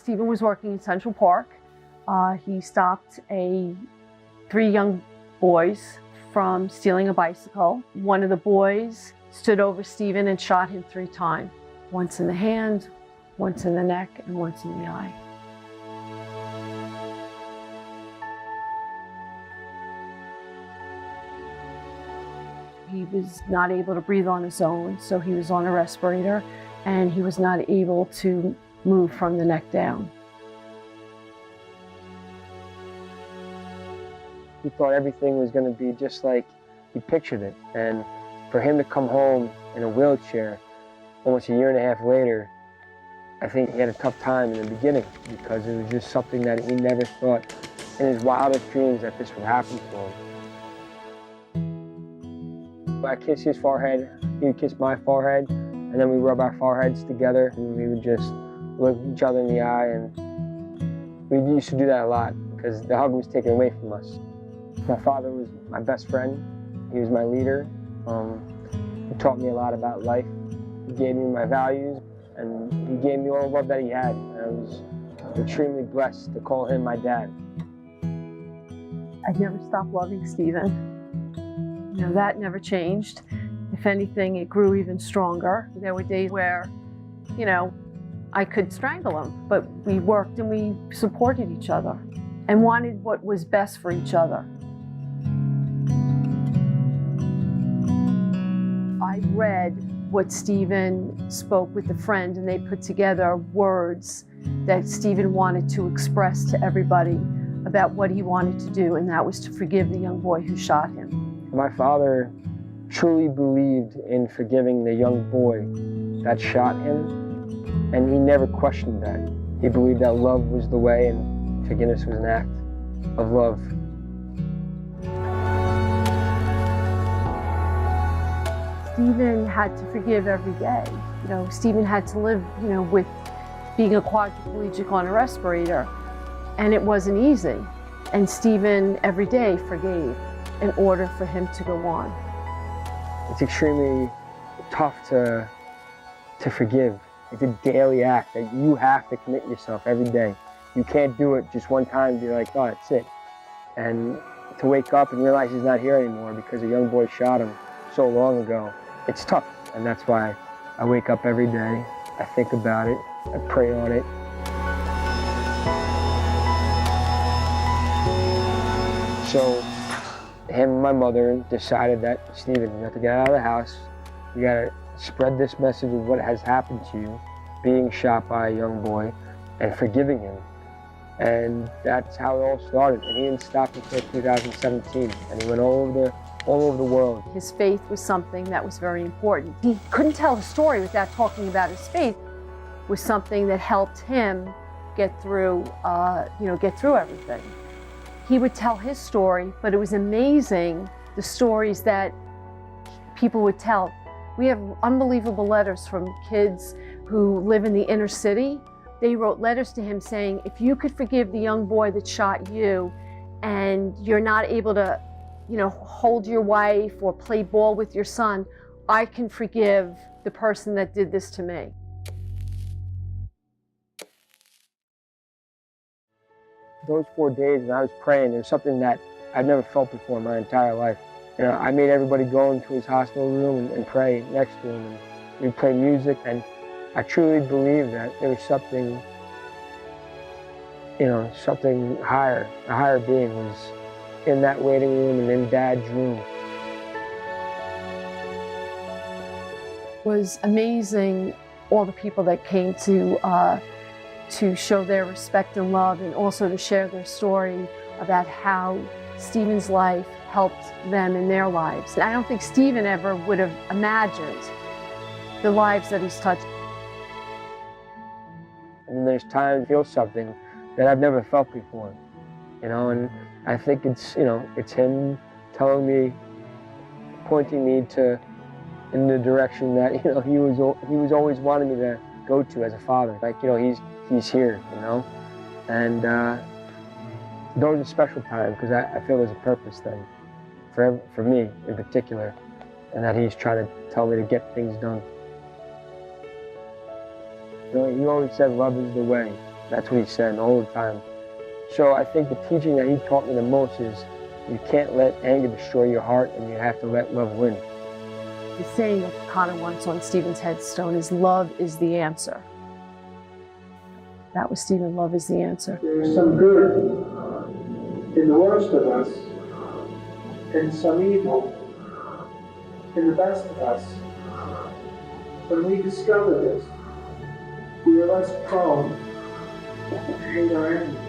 Steven was working in Central Park. He stopped three young boys from stealing a bicycle. One of the boys stood over Steven and shot him 3 times. Once in the hand, once in the neck, and once in the eye. He was not able to breathe on his own, so he was on a respirator, and he was not able to move from the neck down. He thought everything was going to be just like he pictured it. And for him to come home in a wheelchair almost a year and a half later, I think he had a tough time in the beginning because it was just something that he never thought in his wildest dreams that this would happen to him. I kissed his forehead, he would kiss my forehead, and then we rub our foreheads together and we would just look each other in the eye, and we used to do that a lot because the hug was taken away from us. My father was my best friend. He was my leader. He taught me a lot about life. He gave me my values, and he gave me all the love that he had. I was extremely blessed to call him my dad. I never stopped loving Steven. You know, that never changed. If anything, it grew even stronger. There were days where, you know, I could strangle him, but we worked and we supported each other and wanted what was best for each other. I read what Steven spoke with a friend, and they put together words that Steven wanted to express to everybody about what he wanted to do, and that was to forgive the young boy who shot him. My father truly believed in forgiving the young boy that shot him, and he never questioned that. He believed that love was the way and forgiveness was an act of love. Steven had to forgive every day. You know, Steven had to live, you know, with being a quadriplegic on a respirator, and it wasn't easy. And Steven every day forgave in order for him to go on. It's extremely tough to forgive. It's a daily act that you have to commit yourself every day. You can't do it just one time and be like, oh, that's it. And to wake up and realize he's not here anymore because a young boy shot him so long ago, it's tough. And that's why I wake up every day, I think about it, I pray on it. So him and my mother decided that, Steven, you have to get out of the house. You gotta spread this message of what has happened to you, being shot by a young boy, and forgiving him. And that's how it all started. And he didn't stop until 2017, and he went all over the world. His faith was something that was very important. He couldn't tell a story without talking about his faith. It was something that helped him get through, get through everything. He would tell his story, but it was amazing the stories that people would tell. We have unbelievable letters from kids who live in the inner city. They wrote letters to him saying, if you could forgive the young boy that shot you and you're not able to, you know, hold your wife or play ball with your son, I can forgive the person that did this to me. Those 4 days when I was praying, there's something that I've never felt before in my entire life. You know, I made everybody go into his hospital room and pray next to him, and we'd play music, and I truly believe that there was something, you know, something higher, a higher being was in that waiting room and in Dad's room. It was amazing, all the people that came to show their respect and love, and also to share their story about how Steven's life helped them in their lives. And I don't think Steven ever would have imagined the lives that he's touched. And there's times I feel something that I've never felt before, you know, and I think it's, you know, it's him telling me, pointing me in the direction that, you know, he was always wanting me to go to as a father. Like, you know, he's here, you know, and those are special times because I feel there's a purpose then for me in particular, and that he's trying to tell me to get things done. You know, he always said love is the way, That's what he said all the time. So I think the teaching that he taught me the most is you can't let anger destroy your heart, and you have to let love win. The saying that Connor wants on Steven's headstone is love is the answer. That was Steven, love is the answer. There is some good in the worst of us, and some evil in the best of us. When we discover this, we are less prone to hate our enemies.